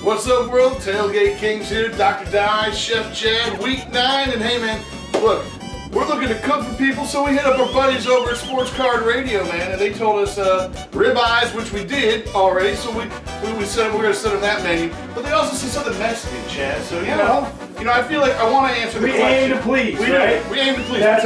What's up, world? Tailgate Kings here, Dr. Di, Chef Chad, week 9, and hey man, look, we're looking to cook for people, so we hit up our buddies over at Sports Card Radio, man, and they told us ribeyes, which we did already, so we said we're going to send them that menu, but they also said something Mexican, Chad, so you know, I feel like I want to answer the question. We aim to please, right? We aim to please. That's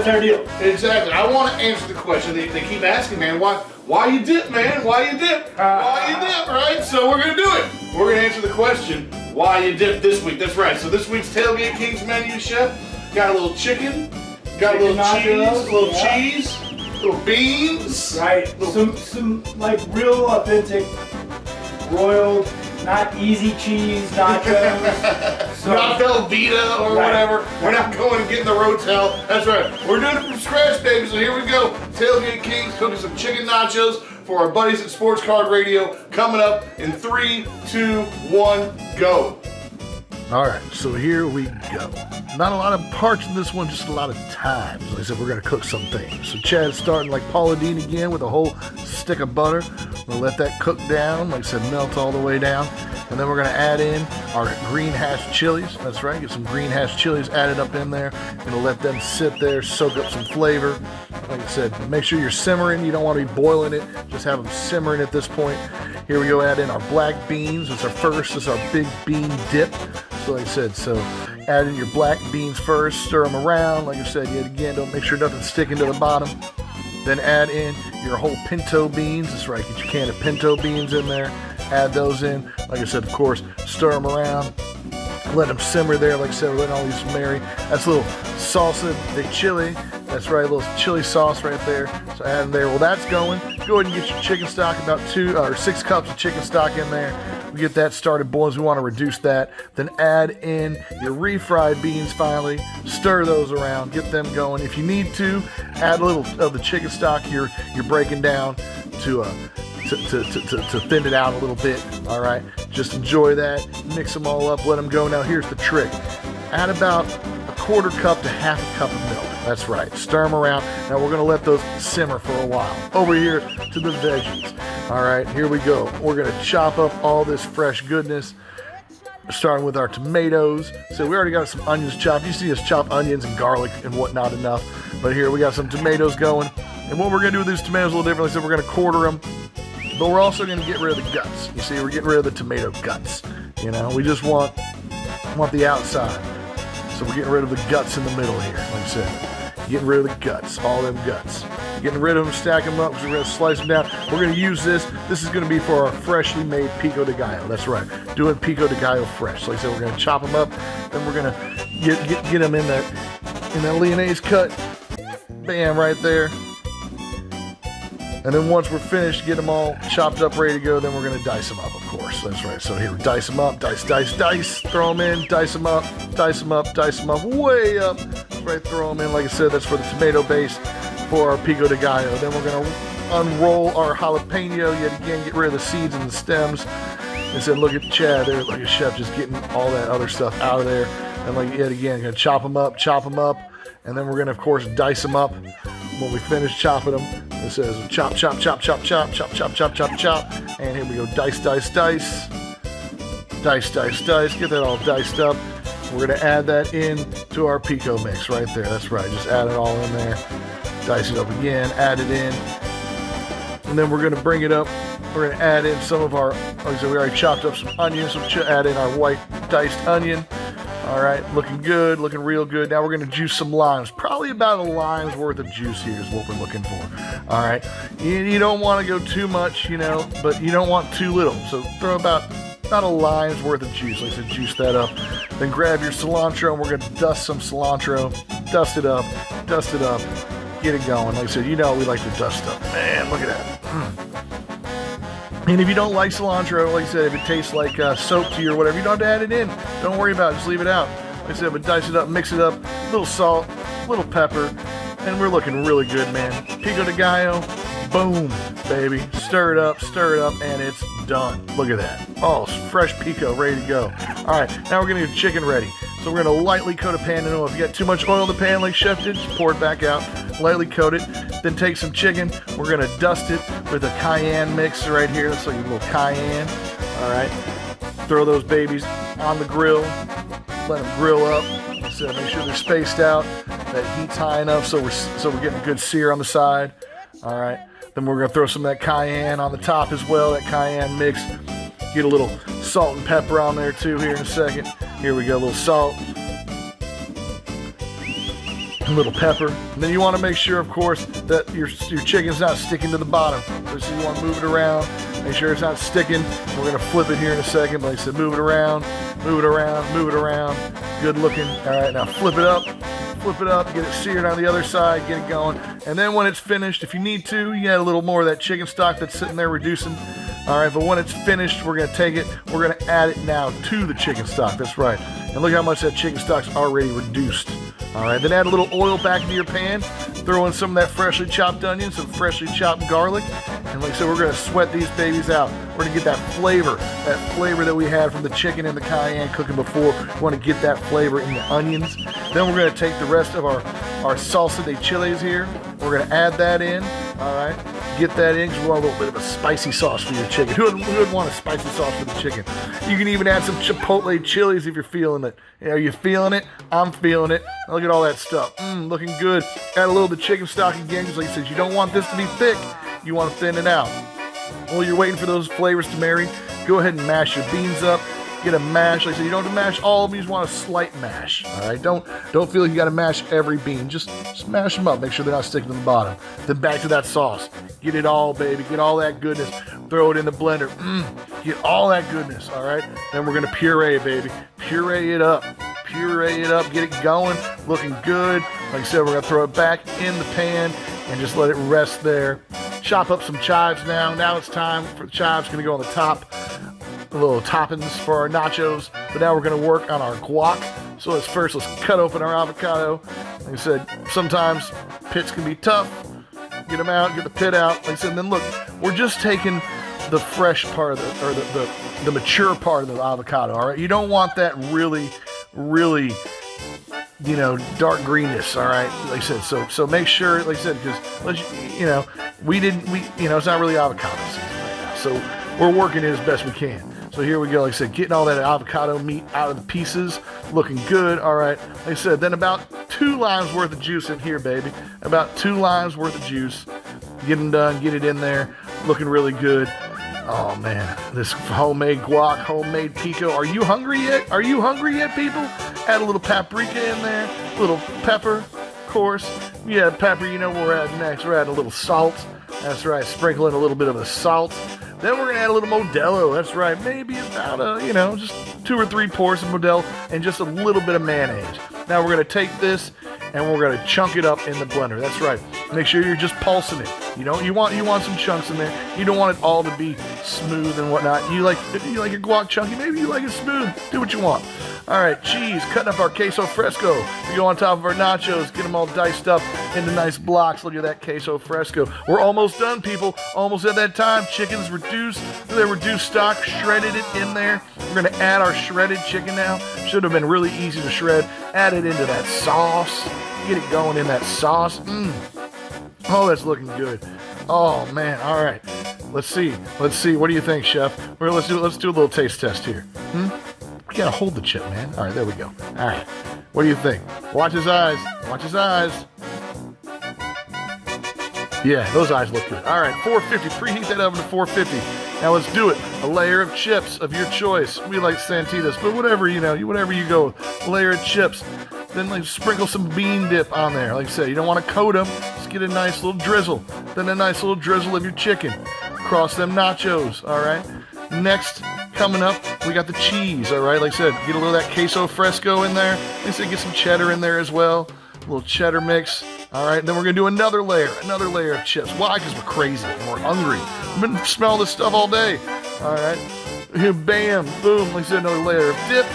our deal. Exactly. I want to answer the question. They keep asking, man, why you dip, man? Why you dip? Why you dip, right? So we're going to do it. We're going to answer the question, why you dip this week. That's right. So this week's Tailgate Kings menu, Chef, got a little chicken, got Chicken nachos, a little cheese, little beans. Right. Some like real authentic broiled, not easy cheese nachos. Not Velveeta or whatever. We're not going and getting the Rotel. That's right. We're doing it from scratch, baby. So here we go. Tailgate Kings cooking some chicken nachos for our buddies at Sports Card Radio. Coming up in 3, 2, 1, go. All right, so here we go. Not a lot of parts in this one, just a lot of time. Like I said, we're going to cook some things. So Chad's starting like Paula Deen again with a whole stick of butter. We'll let that cook down, like I said, melt all the way down. And then we're going to add in our green hash chilies. That's right, get some green hash chilies added up in there. Gonna let them sit there, soak up some flavor. Like I said, make sure you're simmering. You don't want to be boiling it. Just have them simmering at this point. Here we go, add in our black beans. It's our first, it's our big bean dip. So like I said, so add in your black beans first, stir them around. Like I said, yet again, don't make sure nothing's sticking to the bottom. Then add in your whole pinto beans. That's right, get your can of pinto beans in there. Add those in. Like I said, of course, stir them around. Let them simmer there. Like I said, we're letting all these marry. That's a little salsa de chili. That's right, a little chili sauce right there. So add in there. Well, that's going. Go ahead and get your chicken stock, about 2 or 6 cups of chicken stock in there. We get that started boiling. We want to reduce that. Then add in your refried beans finally. Stir those around. Get them going. If you need to, add a little of the chicken stock you're breaking down to thin it out a little bit. All right, just enjoy that. Mix them all up. Let them go. Now here's the trick. Add about a 1/4 cup to 1/2 cup of milk. That's right. Stir them around. Now we're going to let those simmer for a while. Over here to the veggies. All right, here we go. We're going to chop up all this fresh goodness, starting with our tomatoes. So we already got some onions chopped. You see us chop onions and garlic and whatnot enough. But here we got some tomatoes going. And what we're going to do with these tomatoes a little differently. So we're going to quarter them. But we're also going to get rid of the guts. You see, we're getting rid of the tomato guts. You know, we just want the outside. So we're getting rid of the guts in the middle here, like I said. Getting rid of the guts, all them guts. Getting rid of them, stack them up, because we're going to slice them down. We're going to use this. This is going to be for our freshly made pico de gallo. That's right, doing pico de gallo fresh. So like I said, we're going to chop them up. Then we're going to get them in that Lyonnaise cut. Bam, right there. And then once we're finished, get them all chopped up, ready to go, then we're going to dice them up, of course. That's right. So here, dice them up, dice, throw them in, dice them up, way up. That's right, throw them in. Like I said, that's for the tomato base for our pico de gallo. Then we're going to unroll our jalapeno, yet again, get rid of the seeds and the stems. And said, look at Chad there, like a chef, just getting all that other stuff out of there. And like, yet again, going to chop them up. And then we're going to, of course, dice them up. When we finish chopping them, it says chop. And here we go, dice. Get that all diced up. We're going to add that in to our pico mix right there. That's right, just add it all in there. Dice it up again, add it in. And then we're going to bring it up. We're going to add in some of our, like I said, we already chopped up some onions. So add in our white diced onion. All right, looking good, looking real good. Now we're going to juice some limes. Probably about a lime's worth of juice here is what we're looking for. All right, you don't want to go too much, you know, but you don't want too little. So throw about a lime's worth of juice. Like I said, juice that up. Then grab your cilantro, and we're going to dust some cilantro. Dust it up. Get it going. Like I said, you know we like to dust stuff. Man, look at that. And if you don't like cilantro, like I said, if it tastes like soap to you or whatever, you don't have to add it in. Don't worry about it. Just leave it out. Like I said, but dice it up, mix it up, a little salt, a little pepper, and we're looking really good, man. Pico de gallo, boom, baby. Stir it up, and it's done. Look at that. Oh, fresh pico, ready to go. All right, now we're going to get chicken ready. So we're going to lightly coat a pan in oil. If you got too much oil in the pan like Chef did, just pour it back out. lightly coat it. Then take some chicken. We're gonna dust it with a cayenne mix right here. That's like a little cayenne. All right. Throw those babies on the grill. Let them grill up. So make sure they're spaced out. That heat's high enough so we're getting a good sear on the side. All right. Then we're gonna throw some of that cayenne on the top as well. That cayenne mix. Get a little salt and pepper on there too here in a second. Here we go, a little salt. A little pepper. And then you want to make sure, of course, that your chicken's not sticking to the bottom. So you want to move it around. Make sure it's not sticking. We're going to flip it here in a second. Like I said, move it around, move it around, move it around. Good looking. All right, now flip it up. Flip it up, get it seared on the other side, get it going. And then when it's finished, if you need to, you add a little more of that chicken stock that's sitting there reducing. All right, but when it's finished, we're gonna take it, we're gonna add it now to the chicken stock. That's right. And look how much that chicken stock's already reduced. All right, then add a little oil back into your pan. Throw in some of that freshly chopped onion, some freshly chopped garlic. And like I said, we're gonna sweat these babies out. We're gonna get that flavor that we had from the chicken and the cayenne cooking before. We wanna get that flavor in the onions. Then we're gonna take the rest of our salsa de chiles here. We're gonna add that in, all right? Get that in because we want a little bit of a spicy sauce for your chicken. Who would want a spicy sauce for the chicken? You can even add some chipotle chilies if you're feeling it. Are you feeling it? I'm feeling it. Look at all that stuff. Looking good. Add a little of the chicken stock again because like I said, you don't want this to be thick. You want to thin it out. While you're waiting for those flavors to marry, go ahead and mash your beans up. Get a mash. Like I said, you don't have to mash all of them. You just want a slight mash. All right. Don't feel like you got to mash every bean. Just mash them up. Make sure they're not sticking to the bottom. Then back to that sauce. Get it all, baby. Get all that goodness. Throw it in the blender. Get all that goodness. All right. Then we're gonna puree, baby. Puree it up. Puree it up. Get it going. Looking good. Like I said, we're gonna throw it back in the pan and just let it rest there. Chop up some chives now. Now it's time for the chives. Gonna go on the top. A little toppings for our nachos, but now we're going to work on our guac. So let's cut open our avocado. Like I said, sometimes pits can be tough. Get them out, get the pit out. Like I said, and then look, we're just taking the fresh part of the mature part of the avocado. All right, you don't want that really, dark greenness. All right, like I said, so make sure, like I said, because it's not really avocado season right now, so we're working it as best we can. So here we go, like I said, getting all that avocado meat out of the pieces, looking good. All right, like I said, then about 2 limes worth of juice in here, baby. About 2 limes worth of juice. Get them done, get it in there, looking really good. Oh man, this homemade guac, homemade pico. Are you hungry yet? Are you hungry yet, people? Add a little paprika in there, a little pepper, of course. Yeah, pepper, you know what we're adding next. We're adding a little salt. That's right, sprinkle in a little bit of the salt. Then we're gonna add a little Modelo. That's right, maybe about just 2 or 3 pours of Modelo and just a little bit of mayonnaise. Now we're gonna take this and we're gonna chunk it up in the blender. That's right. Make sure you're just pulsing it. You want some chunks in there. You don't want it all to be smooth and whatnot. You like your guac chunky. Maybe you like it smooth. Do what you want. All right, cheese, cutting up our queso fresco. We go on top of our nachos, get them all diced up into nice blocks. Look at that queso fresco. We're almost done, people. Almost at that time. Chicken's reduced. Their reduced stock, shredded it in there. We're gonna add our shredded chicken now. Should have been really easy to shred. Add it into that sauce. Get it going in that sauce. Oh, that's looking good. Oh man. All right. Let's see. What do you think, chef? Let's do a little taste test here. We gotta hold the chip, man. All right, there we go. All right, what do you think? Watch his eyes. Watch his eyes. Yeah, those eyes look good. All right, 450. Preheat that oven to 450. Now let's do it. A layer of chips of your choice. We like Santitas, but whatever you go. A layer of chips. Then sprinkle some bean dip on there. Like I said, you don't want to coat them. Just get a nice little drizzle. Then a nice little drizzle of your chicken. Cross them nachos. All right. Next, coming up, we got the cheese, all right? Like I said, get a little of that queso fresco in there. Like I said, get some cheddar in there as well. A little cheddar mix, all right? Then we're going to do another layer of chips. Why? Because we're crazy and we're hungry. We've been smelling this stuff all day, all right? Here, bam, boom. Like I said, another layer of dip.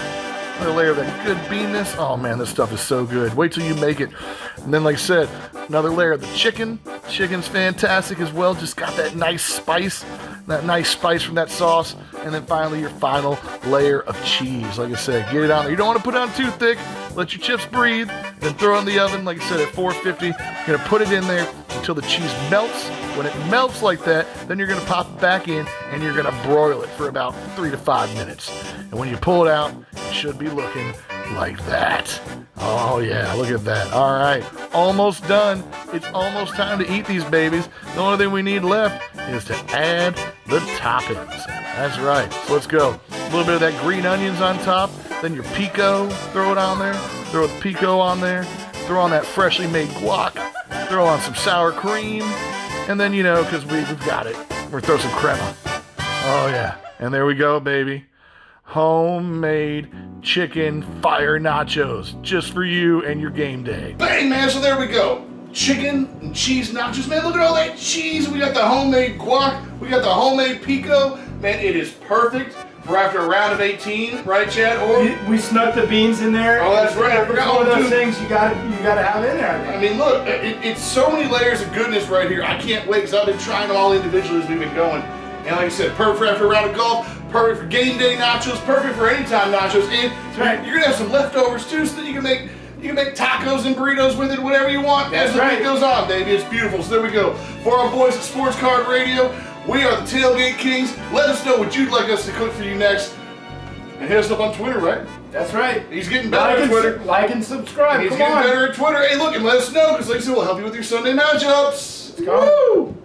Another layer of that good beanness. Oh, man, this stuff is so good. Wait till you make it. And then, like I said, another layer of the chicken. Chicken's fantastic as well. Just got that nice spice from that sauce. And then finally, your final layer of cheese. Like I said, get it on there. You don't want to put it on too thick. Let your chips breathe. Then throw it in the oven, like I said, at 450. You're going to put it in there until the cheese melts. When it melts like that, then you're going to pop it back in and you're going to broil it for about 3 to 5 minutes. And when you pull it out, it should be looking like that. Oh yeah, look at that. All right, almost done. It's almost time to eat these babies. The only thing we need left is to add the toppings. That's right. So let's go. A little bit of that green onions on top, then your pico, throw it on there. Throw the pico on there. Throw on that freshly made guac. Throw on some sour cream. And then, because we've got it, we're throw some crema. Oh yeah, and there we go, baby. Homemade chicken fire nachos, just for you and your game day. Bang, man, so there we go. Chicken and cheese nachos. Man, look at all that cheese. We got the homemade guac. We got the homemade pico. Man, it is perfect for after a round of 18, right, Chad? Or we snuck the beans in there. Oh, that's right. I forgot one of those to things you gotta have in there. I mean, look, it's so many layers of goodness right here. I can't wait because I've been trying them all individually as we've been going. And like I said, perfect for after a round of golf, perfect for game day nachos, perfect for anytime nachos. And right. You're gonna have some leftovers too, so that you can make tacos and burritos with it, whatever you want. That's as the right. week goes on, baby. It's beautiful. So there we go. For our boys at Sports Card Radio, we are the Tailgate Kings. Let us know what you'd like us to cook for you next. And hit us up on Twitter, right? That's right. He's getting better at Twitter. Like and subscribe. He's Come getting on. better at Twitter. Hey, look, and let us know, because like I said, we'll help you with your Sunday matchups. Let's go. Woo!